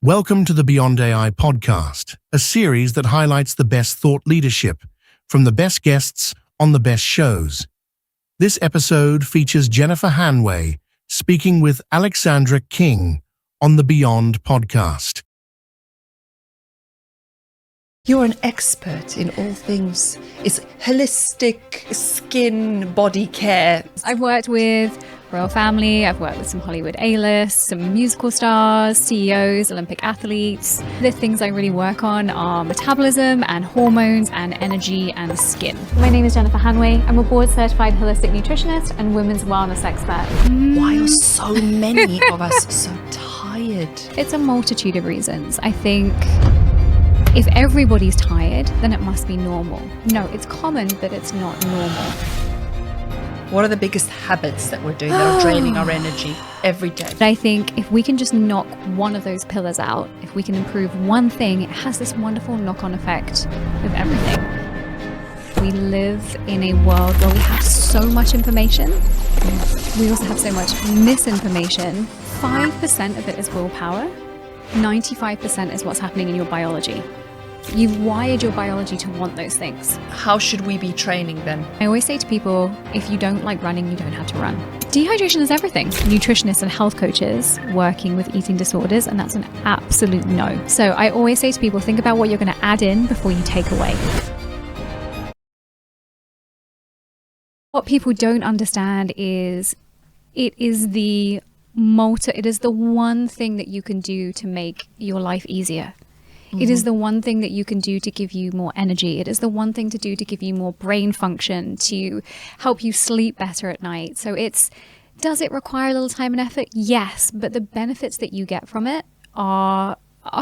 Welcome to the BEYONDai podcast, a series that highlights the best thought leadership from the best guests on the best shows. This episode features Jennifer Hanway speaking with Alexandra King on the Beyond podcast. You're an expert in all things. It's holistic skin, body care. I've worked with royal family, I've worked with some Hollywood A-list, some musical stars, CEOs, Olympic athletes. The things I really work on are metabolism and hormones and energy and skin. My name is Jennifer Hanway. I'm a board-certified holistic nutritionist and women's wellness expert. Why are so many of us so tired? It's a multitude of reasons. I think if everybody's tired, then it must be normal. No, it's common, but it's not normal. What are the biggest habits that we're doing that are draining our energy every day? But I think if we can just knock one of those pillars out, if we can improve one thing, it has this wonderful knock-on effect with everything. We live in a world where we have so much information. We also have so much misinformation. 5% of it is willpower. 95% is what's happening in your biology. You've wired your biology to want those things. How should we be training then? I always say to people, if you don't like running, you don't have to run. Dehydration is everything. Nutritionists and health coaches working with eating disorders, and that's an absolute no. So I always say to people, think about what you're going to add in before you take away. What people don't understand is it is the one thing that you can do to make your life easier. It is the one thing that you can do to give you more energy. It is the one thing to do to give you more brain function, to help you sleep better at night. So does it require a little time and effort? Yes, but the benefits that you get from it are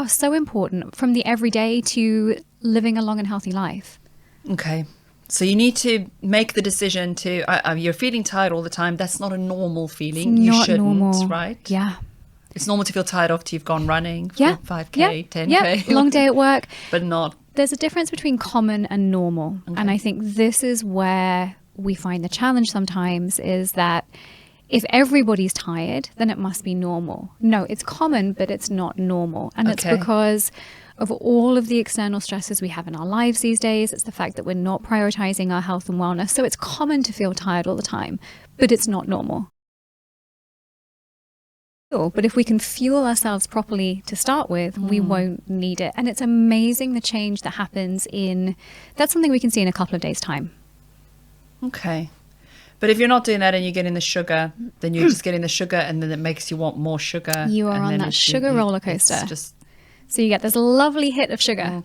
so important, from the everyday to living a long and healthy life. Okay. So you need to make the decision to, you're feeling tired all the time. That's not a normal feeling. It's you not shouldn't, normal. Right? Yeah. It's normal to feel tired after you've gone running, 5K, 10K. Yeah, long day at work. But not. There's a difference between common and normal. Okay. And I think this is where we find the challenge sometimes, is that if everybody's tired, then it must be normal. No, it's common, but it's not normal. And it's because of all of the external stresses we have in our lives these days. It's the fact that we're not prioritizing our health and wellness. So it's common to feel tired all the time, but it's not normal. But if we can fuel ourselves properly to start with, we won't need it. And it's amazing the change that happens that's something we can see in a couple of days' time. Okay. But if you're not doing that and you're getting the sugar, then you're just getting the sugar, and then it makes you want more sugar. You are on that sugar roller coaster. So you get this lovely hit of sugar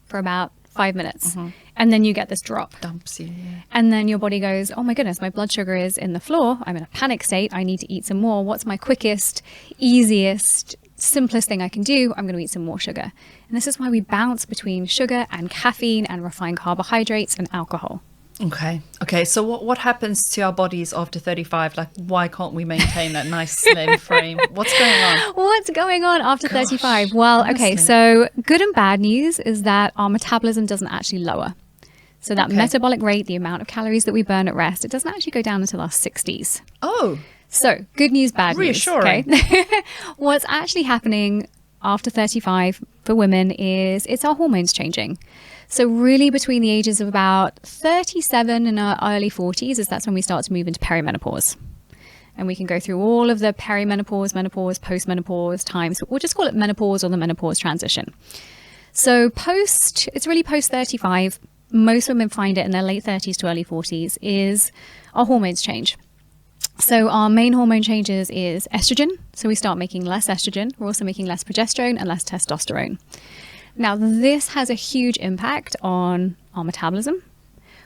for about 5 minutes. And then you get this drop. Dumps you, yeah. And then your body goes, oh my goodness, my blood sugar is in the floor. I'm in a panic state. I need to eat some more. What's my quickest, easiest, simplest thing I can do? I'm going to eat some more sugar. And this is why we bounce between sugar and caffeine and refined carbohydrates and alcohol. Okay. So what happens to our bodies after 35? Like, why can't we maintain that nice slim frame? What's going on? What's going on after 35? Well, honestly. Okay, so good and bad news is that our metabolism doesn't actually lower. So that metabolic rate, the amount of calories that we burn at rest, it doesn't actually go down until our 60s. Oh. So good news, bad reassuring. News. Okay? What's actually happening after 35 for women is it's our hormones changing. So really between the ages of about 37 and our early 40s that's when we start to move into perimenopause. And we can go through all of the perimenopause, menopause, postmenopause times. We'll just call it menopause or the menopause transition. So it's really post 35. Most women find it in their late 30s to early 40s is our hormones change. So our main hormone changes is estrogen. So we start making less estrogen. We're also making less progesterone and less testosterone. Now, this has a huge impact on our metabolism.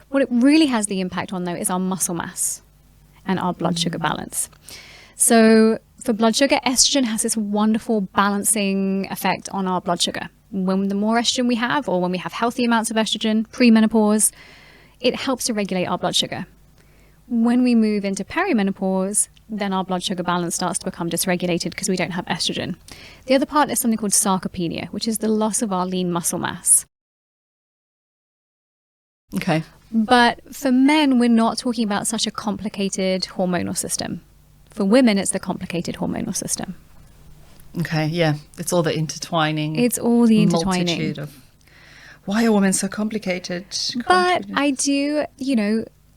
What it really has the impact on, though, is our muscle mass and our blood sugar balance. So for blood sugar, estrogen has this wonderful balancing effect on our blood sugar. When the more estrogen we have, or when we have healthy amounts of estrogen, premenopause, it helps to regulate our blood sugar. When we move into perimenopause, then our blood sugar balance starts to become dysregulated because we don't have estrogen. The other part is something called sarcopenia, which is the loss of our lean muscle mass. Okay. But for men, we're not talking about such a complicated hormonal system. For women, it's the complicated hormonal system. Okay, yeah. It's all the intertwining. It's all the intertwining. Multitude of... Why are women so complicated? But I do,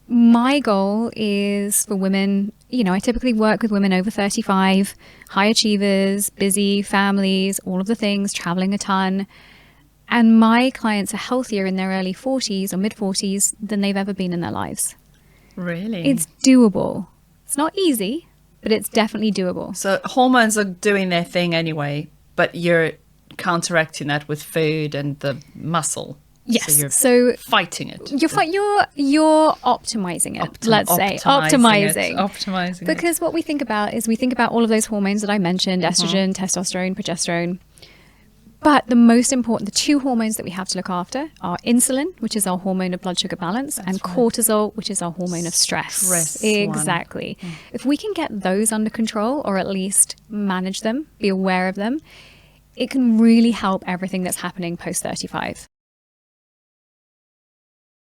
my goal is for women, I typically work with women over 35, high achievers, busy families, all of the things, traveling a ton. And my clients are healthier in their early 40s or mid 40s than they've ever been in their lives. Really? It's doable. It's not easy, but it's definitely doable. So hormones are doing their thing anyway, but you're counteracting that with food and the muscle. Yes. So you're fighting it. You're optimizing it. Let's say optimizing it. Because what we think about is we think about all of those hormones that I mentioned: estrogen, testosterone, progesterone. But the most important, the two hormones that we have to look after are insulin, which is our hormone of blood sugar balance, and cortisol, which is our hormone of stress. Exactly. If we can get those under control, or at least manage them, be aware of them, it can really help everything that's happening post 35.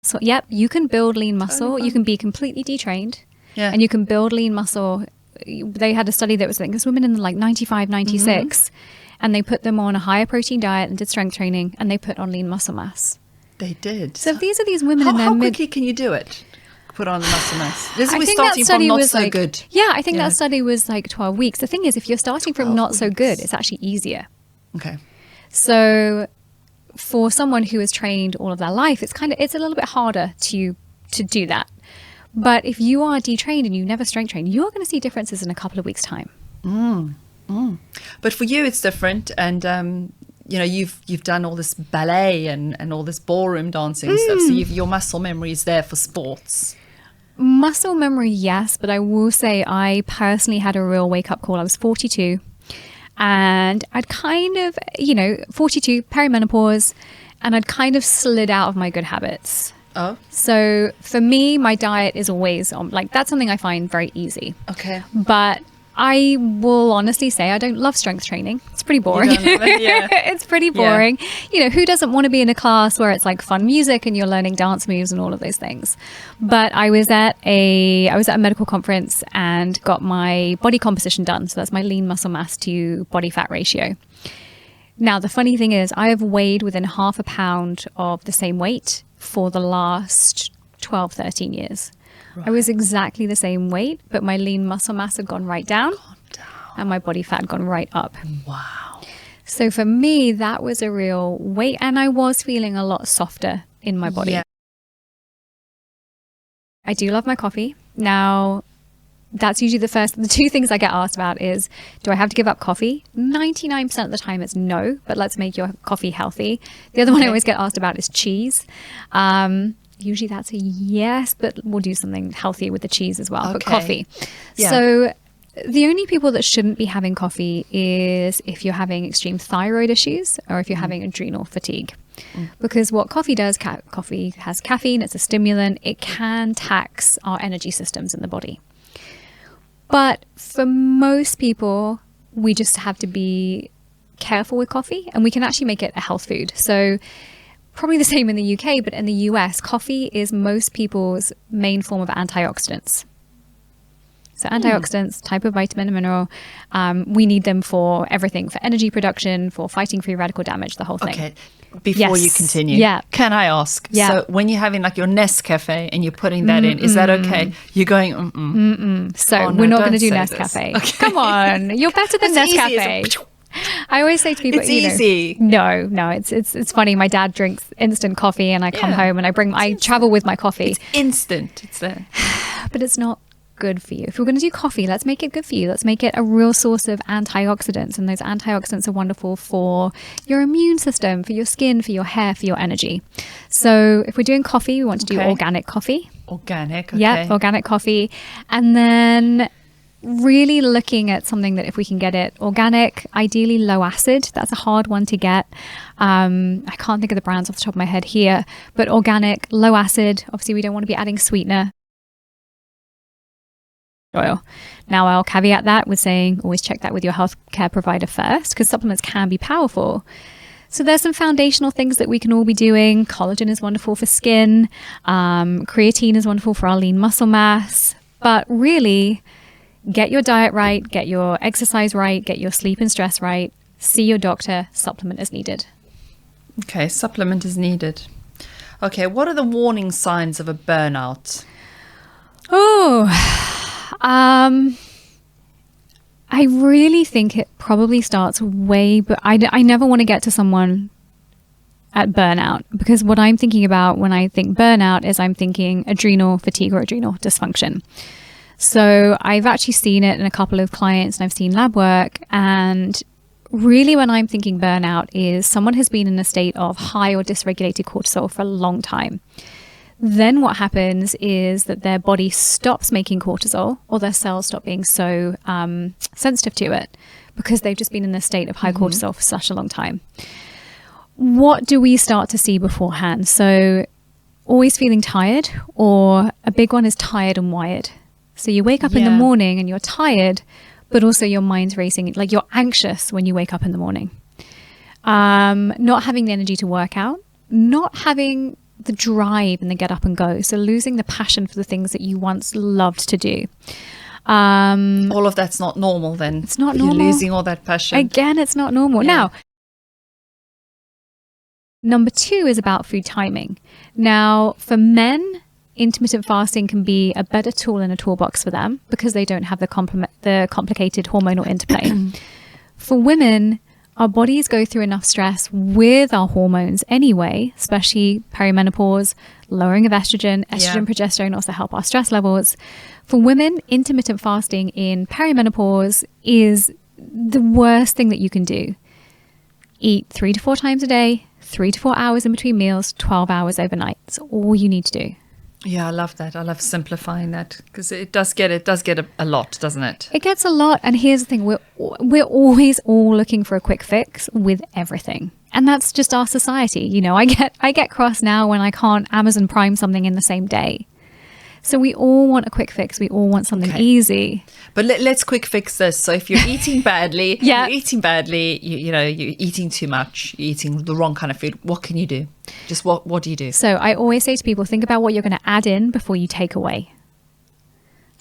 So, yep, you can build lean muscle. You can be completely detrained, and you can build lean muscle. They had a study that was like, this women in like 95, 96, and they put them on a higher protein diet and did strength training, and they put on lean muscle mass. They did. So these are these women in their how quickly can you do it? Put on the muscle mass. This I is think starting that study from not was so like, good. Yeah, I think that study was like 12 weeks. The thing is, if you're starting from not so good, it's actually easier. Okay. So for someone who has trained all of their life, it's a little bit harder to do that. But if you are detrained and you never strength train, you're going to see differences in a couple of weeks' time. But for you, it's different, and you've done all this ballet and all this ballroom dancing stuff. So your muscle memory is there for sports. Muscle memory, yes, but I will say I personally had a real wake-up call. I was 42, and I'd kind of, 42, perimenopause, and I'd kind of slid out of my good habits. Oh. So for me, my diet is always on, that's something I find very easy. Okay. But I will honestly say I don't love strength training. It's pretty boring. It's pretty boring. Who doesn't want to be in a class where it's like fun music and you're learning dance moves and all of those things? But I was at a medical conference and got my body composition done. So that's my lean muscle mass to body fat ratio. Now, the funny thing is I have weighed within half a pound of the same weight for the last 12, 13 years. Right. I was exactly the same weight, but my lean muscle mass had gone right down, and my body fat had gone right up. Wow. So for me, that was a real weight, and I was feeling a lot softer in my body. Yeah. I do love my coffee. Now, that's usually the two things I get asked about is, do I have to give up coffee? 99% of the time it's no, but let's make your coffee healthy. The other one I always get asked about is cheese. Usually that's a yes, but we'll do something healthier with the cheese as well, but coffee. Yeah. So the only people that shouldn't be having coffee is if you're having extreme thyroid issues or if you're having adrenal fatigue. Because what coffee does, coffee has caffeine, it's a stimulant, it can tax our energy systems in the body. But for most people, we just have to be careful with coffee, and we can actually make it a health food. So probably the same in the UK, but in the US, coffee is most people's main form of antioxidants. So antioxidants, type of vitamin and mineral, we need them for everything, for energy production, for fighting free radical damage, the whole thing. Okay, before you continue, can I ask? So when you're having like your Nescafe and you're putting that in, is that okay? You're going, So we're not going to do Nescafe. Okay. Come on, you're better than Nescafe. I always say to people, it's easy. No, it's funny. My dad drinks instant coffee, and I come home and I travel with my coffee. It's instant. It's there, but it's not good for you. If we're going to do coffee, let's make it good for you. Let's make it a real source of antioxidants, and those antioxidants are wonderful for your immune system, for your skin, for your hair, for your energy. So if we're doing coffee, we want to do organic coffee. Organic, okay. Yeah, organic coffee, and then really looking at something that if we can get it organic, ideally low acid. That's a hard one to get. I can't think of the brands off the top of my head here, but organic, low acid. Obviously, we don't want to be adding sweetener. Oil. Now, I'll caveat that with saying always check that with your healthcare provider first, because supplements can be powerful. So there's some foundational things that we can all be doing. Collagen is wonderful for skin. Creatine is wonderful for our lean muscle mass. But really, Get your diet right, get your exercise right, get your sleep and stress right, see your doctor, supplement is needed. Okay, supplement is needed. Okay, what are the warning signs of a burnout? I really think it probably starts but I never want to get to someone at burnout, because what I'm thinking about when I think burnout is I'm thinking adrenal fatigue or adrenal dysfunction. So I've actually seen it in a couple of clients, and I've seen lab work, and really when I'm thinking burnout is someone has been in a state of high or dysregulated cortisol for a long time. Then what happens is that their body stops making cortisol, or their cells stop being so sensitive to it, because they've just been in a state of high cortisol for such a long time. What do we start to see beforehand? So always feeling tired, or a big one is tired and wired. So you wake up in the morning and you're tired, but also your mind's racing, like you're anxious when you wake up in the morning. Not having the energy to work out, not having the drive and the get up and go. So losing the passion for the things that you once loved to do. All of that's not normal then. It's not You're normal. losing all that passion. Again, it's not normal. Yeah. Now, number 2 is about food timing. Now, for men, intermittent fasting can be a better tool in a toolbox for them, because they don't have the complicated hormonal interplay. For women, our bodies go through enough stress with our hormones anyway, especially perimenopause, lowering of estrogen, progesterone also help our stress levels. For women, intermittent fasting in perimenopause is the worst thing that you can do. Eat 3 to 4 times a day, 3 to 4 hours in between meals, 12 hours overnight. That's all you need to do. Yeah, I love that. I love simplifying that, because it does get a lot, doesn't it? It gets a lot. And here's the thing, we're always all looking for a quick fix with everything. And that's just our society. You know, I get cross now when I can't Amazon Prime something in the same day. So we all want a quick fix. We all want something easy. But let's quick fix this. So if you're eating badly, Yeah. you're eating too much, you're eating the wrong kind of food, what can you do? Just what do you do? So I always say to people, think about what you're going to add in before you take away.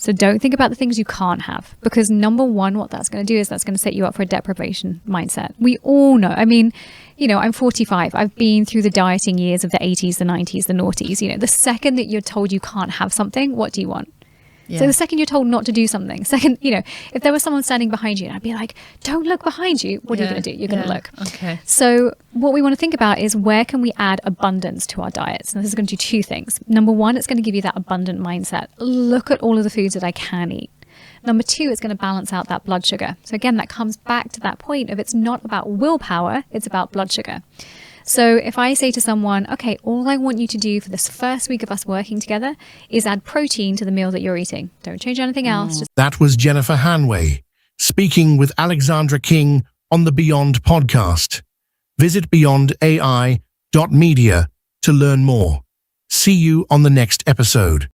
So don't think about the things you can't have, because number one, what that's going to do is that's going to set you up for a deprivation mindset. We all know. I mean, you know, I'm 45. I've been through the dieting years of the 80s, the 90s, the noughties. You know, the second that you're told you can't have something, what do you want? Yeah. So the second you're told not to do something, second, you know, if there was someone standing behind you, I'd be like, don't look behind you. What are you going to do? You're going to look. Okay. So what we want to think about is, where can we add abundance to our diets? And this is going to do 2 things. Number 1, it's going to give you that abundant mindset. Look at all of the foods that I can eat. Number 2, it's going to balance out that blood sugar. So again, that comes back to that point of, it's not about willpower, it's about blood sugar. So if I say to someone, okay, all I want you to do for this first week of us working together is add protein to the meal that you're eating. Don't change anything else. Just That was Jennifer Hanway, speaking with Alexandra King on the Beyond podcast. Visit beyondai.media to learn more. See you on the next episode.